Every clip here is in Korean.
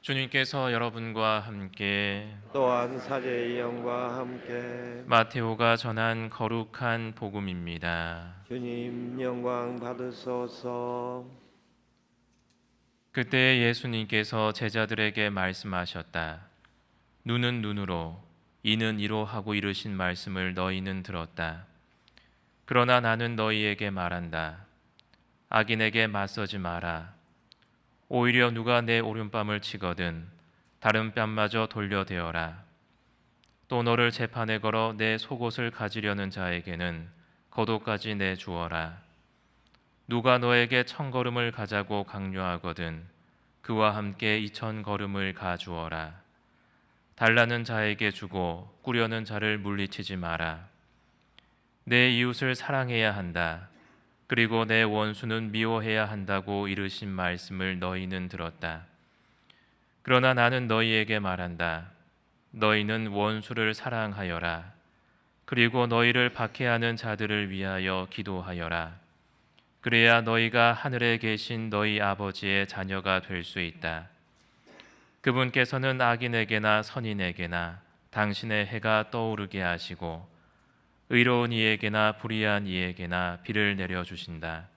주님께서 여러분과 함께 또한 사제의 영과 함께 마테오가 전한 거룩한 복음입니다. 주님 영광 받으소서. 그때 예수님께서 제자들에게 말씀하셨다. 눈은 눈으로, 이는 이로 하고 이르신 말씀을 너희는 들었다. 그러나 나는 너희에게 말한다. 악인에게 맞서지 마라. 오히려 누가 내 오른뺨을 치거든 다른 뺨마저 돌려대어라. 또 너를 재판에 걸어 내 속옷을 가지려는 자에게는 겉옷까지 내주어라. 누가 너에게 1000걸음을 가자고 강요하거든 그와 함께 2000걸음을 가주어라. 달라는 자에게 주고 꾸려는 자를 물리치지 마라. 내 이웃을 사랑해야 한다. 그리고 내 원수는 미워해야 한다고 이르신 말씀을 너희는 들었다. 그러나 나는 너희에게 말한다. 너희는 원수를 사랑하여라. 그리고 너희를 박해하는 자들을 위하여 기도하여라. 그래야 너희가 하늘에 계신 너희 아버지의 자녀가 될 수 있다. 그분께서는 악인에게나 선인에게나 당신의 해가 떠오르게 하시고 의로운 이에게나 불의한 이에게나 비를 내려주신다.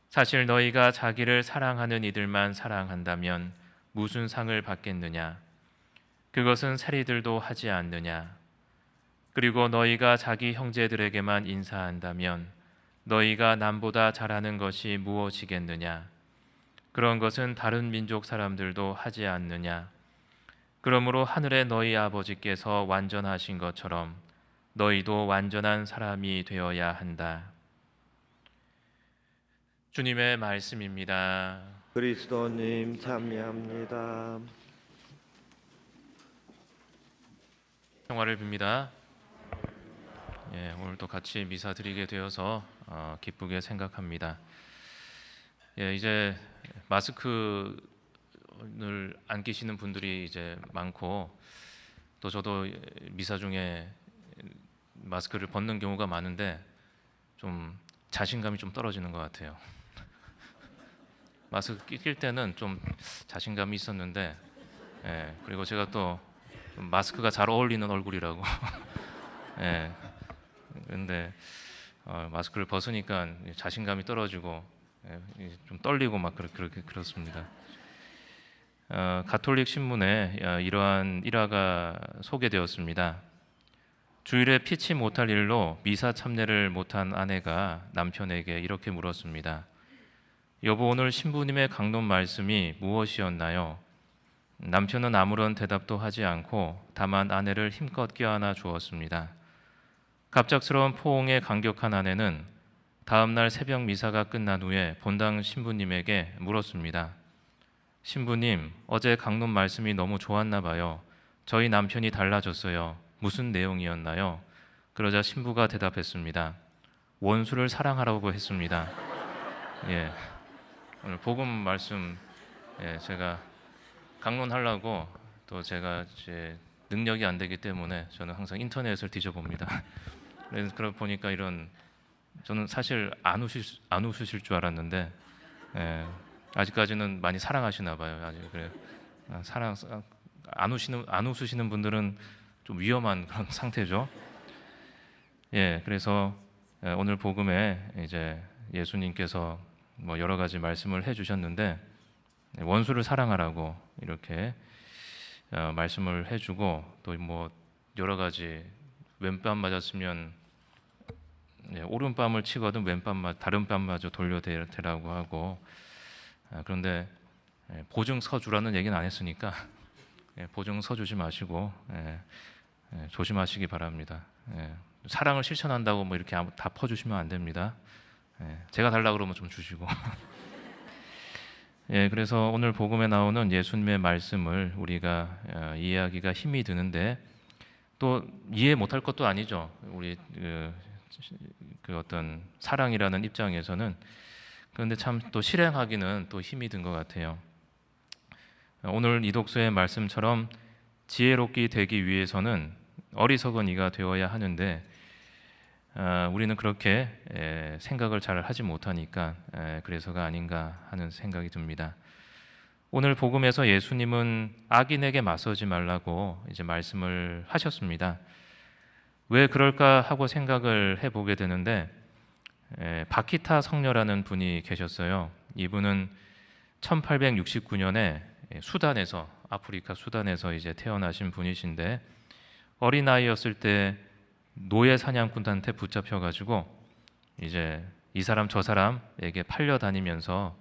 사실 너희가 자기를 사랑하는 이들만 사랑한다면 무슨 상을 받겠느냐? 그것은 세리들도 하지 않느냐? 그리고 너희가 자기 형제들에게만 인사한다면 너희가 남보다 잘하는 것이 무엇이겠느냐? 그런 것은 다른 민족 사람들도 하지 않느냐? 그러므로 하늘의 너희 아버지께서 완전하신 것처럼 너희도 완전한 사람이 되어야 한다. 주님의 말씀입니다. 그리스도님 참여합니다. 평화를 빕니다. 오늘도 같이 미사 드리게 되어서 기쁘게 생각합니다. 이제 마스크를 안 끼시는 분들이 이제 많고 또 저도 미사 중에 마스크를 벗는 경우가 많은데 좀 자신감이 좀 떨어지는 것 같아요. 마스크 낄 때는 좀 자신감이 있었는데, 그리고 제가 또 마스크가 잘 어울리는 얼굴이라고, 그런데 마스크를 벗으니까 자신감이 떨어지고 좀 떨리고 막 그렇게 그렇습니다. 가톨릭 신문에 이러한 일화가 소개되었습니다. 주일에 피치 못할 일로 미사 참례를 못한 아내가 남편에게 이렇게 물었습니다. 여보, 오늘 신부님의 강론 말씀이 무엇이었나요? 남편은 아무런 대답도 하지 않고 다만 아내를 힘껏 껴안아 주었습니다. 갑작스러운 포옹에 감격한 아내는 다음 날 새벽 미사가 끝난 후에 본당 신부님에게 물었습니다. 신부님, 어제 강론 말씀이 너무 좋았나 봐요. 저희 남편이 달라졌어요. 무슨 내용이었나요? 그러자 신부가 대답했습니다. 원수를 사랑하라고 했습니다. 오늘 복음 말씀 제가 강론하려고 또 제가 이제 능력이 안 되기 때문에 저는 항상 인터넷을 뒤져봅니다. 그래서 그러고 보니까 저는 사실 안 웃으실 줄 알았는데 아직까지는 많이 사랑하시나 봐요. 아직 그래 안 웃으시는 분들은 좀 위험한 그런 상태죠. 그래서 오늘 복음에 이제 예수님께서 뭐 여러 가지 말씀을 해주셨는데 원수를 사랑하라고 이렇게 말씀을 해주고 또 뭐 여러 가지 왼뺨 맞았으면 오른뺨을 치거든 다른 뺨마저 돌려대라고 하고 그런데 보증 서주라는 얘기는 안 했으니까 보증 서주지 마시고 조심하시기 바랍니다. 사랑을 실천한다고 뭐 이렇게 다 퍼주시면 안 됩니다. 제가 달라 그러면 좀 주시고. 그래서 오늘 복음에 나오는 예수님의 말씀을 우리가 이해하기가 힘이 드는데 또 이해 못할 것도 아니죠. 우리 그 어떤 사랑이라는 입장에서는. 그런데 참 또 실행하기는 또 힘이 든 것 같아요. 오늘 이 독서의 말씀처럼 지혜롭게 되기 위해서는 어리석은 이가 되어야 하는데 우리는 그렇게 생각을 잘 하지 못하니까 그래서가 아닌가 하는 생각이 듭니다. 오늘 복음에서 예수님은 악인에게 맞서지 말라고 이제 말씀을 하셨습니다. 왜 그럴까 하고 생각을 해보게 되는데 바키타 성녀라는 분이 계셨어요. 이분은 1869년에 수단에서 아프리카 수단에서 이제 태어나신 분이신데 어린 아이였을 때 노예 사냥꾼한테 붙잡혀가지고 이제 이 사람 저 사람에게 팔려 다니면서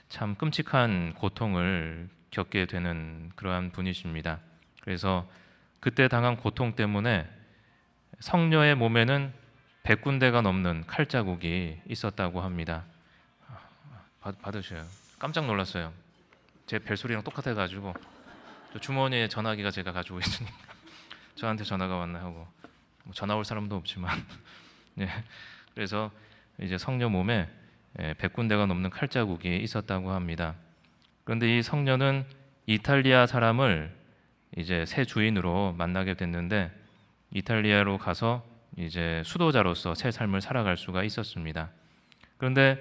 참 끔찍한 고통을 겪게 되는 그러한 분이십니다. 그래서 그때 당한 고통 때문에 성녀의 몸에는 100군데가 넘는 칼자국이 있었다고 합니다. 받으셔요. 깜짝 놀랐어요. 제 벨소리랑 똑같아가지고 주머니에 전화기가 제가 가지고 있으니까 저한테 전화가 왔나 하고 뭐 전화 올 사람도 없지만 네. 그래서 이제 성녀 몸에 100군데가 넘는 칼자국이 있었다고 합니다. 그런데 이 성녀는 이탈리아 사람을 이제 새 주인으로 만나게 됐는데 이탈리아로 가서 이제 수도자로서 새 삶을 살아갈 수가 있었습니다. 그런데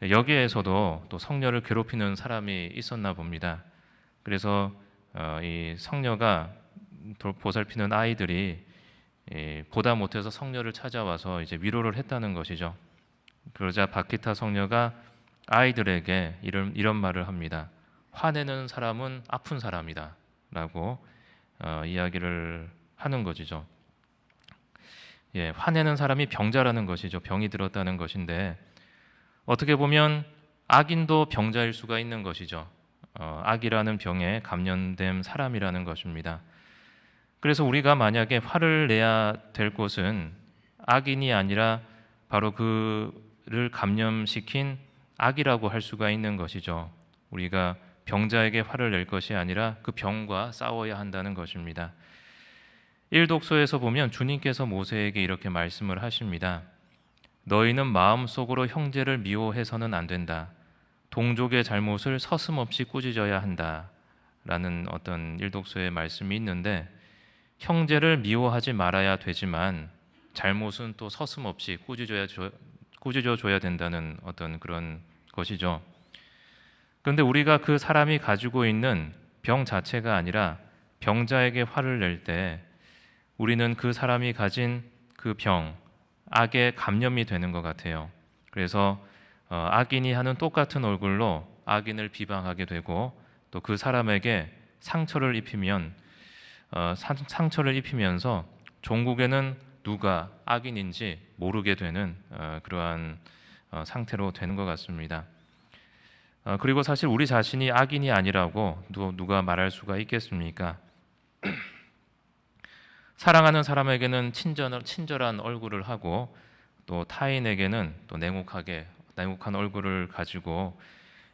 여기에서도 또 성녀를 괴롭히는 사람이 있었나 봅니다. 그래서 이 성녀가 보살피는 아이들이 보다 못해서 성녀를 찾아와서 이제 위로를 했다는 것이죠. 그러자 바키타 성녀가 아이들에게 이런 말을 합니다. 화내는 사람은 아픈 사람이다 라고 이야기를 하는 것이죠. 화내는 사람이 병자라는 것이죠. 병이 들었다는 것인데 어떻게 보면 악인도 병자일 수가 있는 것이죠. 악이라는 병에 감염된 사람이라는 것입니다. 그래서 우리가 만약에 화를 내야 될 곳은 악인이 아니라 바로 그를 감염시킨 악이라고 할 수가 있는 것이죠. 우리가 병자에게 화를 낼 것이 아니라 그 병과 싸워야 한다는 것입니다. 1독서에서 보면 주님께서 모세에게 이렇게 말씀을 하십니다. 너희는 마음속으로 형제를 미워해서는 안 된다. 동족의 잘못을 서슴없이 꾸짖어야 한다. 라는 어떤 1독서의 말씀이 있는데 형제를 미워하지 말아야 되지만 잘못은 또 서슴없이 꾸짖어줘야 된다는 어떤 그런 것이죠. 그런데 우리가 그 사람이 가지고 있는 병 자체가 아니라 병자에게 화를 낼 때 우리는 그 사람이 가진 그 병, 악에 감염이 되는 것 같아요. 그래서 악인이 하는 똑같은 얼굴로 악인을 비방하게 되고 또 그 사람에게 상처를 입히면서 종국에는 누가 악인인지 모르게 되는 그러한 상태로 되는 것 같습니다. 그리고 사실 우리 자신이 악인이 아니라고 누가 말할 수가 있겠습니까? 사랑하는 사람에게는 친절한 얼굴을 하고 또 타인에게는 또 냉혹한 얼굴을 가지고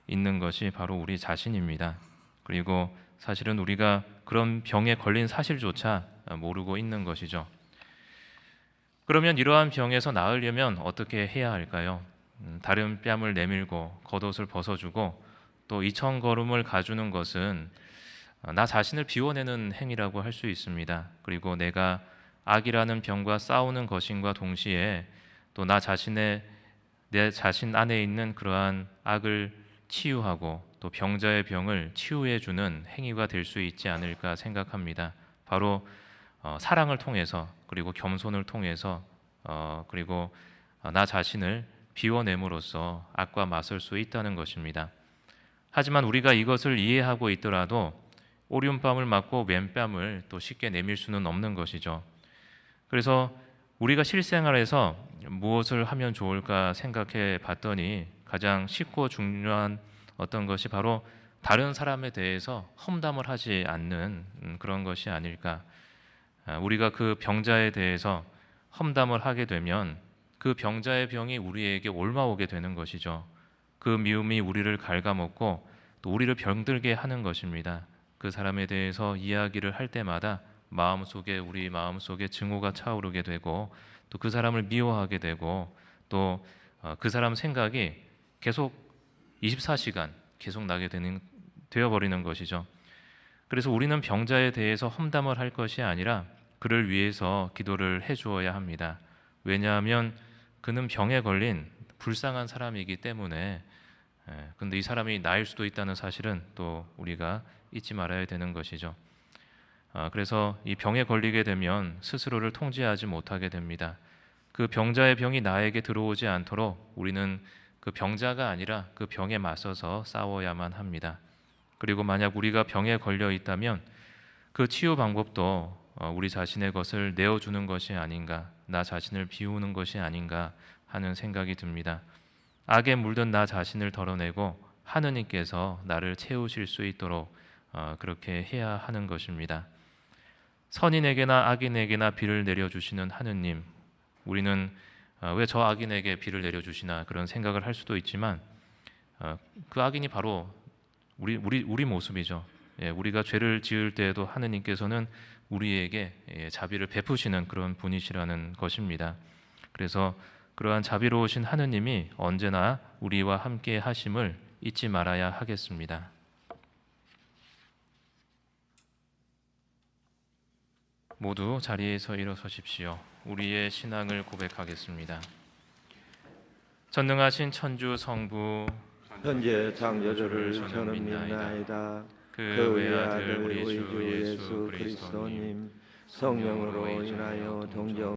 있는 것이 바로 우리 자신입니다. 그리고 사실은 우리가 그런 병에 걸린 사실조차 모르고 있는 것이죠. 그러면 이러한 병에서 나으려면 어떻게 해야 할까요? 다른 뺨을 내밀고 겉옷을 벗어주고 또 2,000걸음을 가주는 것은 나 자신을 비워내는 행위라고 할 수 있습니다. 그리고 내가 악이라는 병과 싸우는 것인과 동시에 또 내 자신 안에 있는 그러한 악을 치유하고 또 병자의 병을 치유해주는 행위가 될 수 있지 않을까 생각합니다. 바로 사랑을 통해서 그리고 겸손을 통해서 그리고 나 자신을 비워냄으로써 악과 맞설 수 있다는 것입니다. 하지만 우리가 이것을 이해하고 있더라도 오른뺨을 맞고 왼뺨을 또 쉽게 내밀 수는 없는 것이죠. 그래서 우리가 실생활에서 무엇을 하면 좋을까 생각해 봤더니 가장 쉽고 중요한 어떤 것이 바로 다른 사람에 대해서 험담을 하지 않는 그런 것이 아닐까. 우리가 그 병자에 대해서 험담을 하게 되면 그 병자의 병이 우리에게 옮아오게 되는 것이죠. 그 미움이 우리를 갉아먹고 또 우리를 병들게 하는 것입니다. 그 사람에 대해서 이야기를 할 때마다 우리 마음속에 증오가 차오르게 되고 또 그 사람을 미워하게 되고 또 그 사람 생각이 계속 24시간 계속 나게 되어버리는 것이죠. 그래서 우리는 병자에 대해서 험담을 할 것이 아니라 그를 위해서 기도를 해주어야 합니다. 왜냐하면 그는 병에 걸린 불쌍한 사람이기 때문에 근데 이 사람이 나일 수도 있다는 사실은 또 우리가 잊지 말아야 되는 것이죠. 그래서 이 병에 걸리게 되면 스스로를 통제하지 못하게 됩니다. 그 병자의 병이 나에게 들어오지 않도록 우리는 그 병자가 아니라 그 병에 맞서서 싸워야만 합니다. 그리고 만약 우리가 병에 걸려 있다면 그 치유 방법도 우리 자신의 것을 내어주는 것이 아닌가, 나 자신을 비우는 것이 아닌가 하는 생각이 듭니다. 악에 물든 나 자신을 덜어내고 하느님께서 나를 채우실 수 있도록 그렇게 해야 하는 것입니다. 선인에게나 악인에게나 비를 내려주시는 하느님, 우리는 왜 저 악인에게 비를 내려주시나 그런 생각을 할 수도 있지만 그 악인이 바로 우리 모습이죠. 우리가 죄를 지을 때에도 하느님께서는 우리에게 자비를 베푸시는 그런 분이시라는 것입니다. 그래서 그러한 자비로우신 하느님이 언제나 우리와 함께 하심을 잊지 말아야 하겠습니다. 모두 자리에서 일어서십시오. 우리의 신앙을 고백하겠습니다. 전능하신 천주 성부 현재 창조주를 저는 믿나이다. 그 그 외아들 외아들 우리 우리 주 주 예수 예수 그리스도님 그리스도님 성령으로 인하여 동정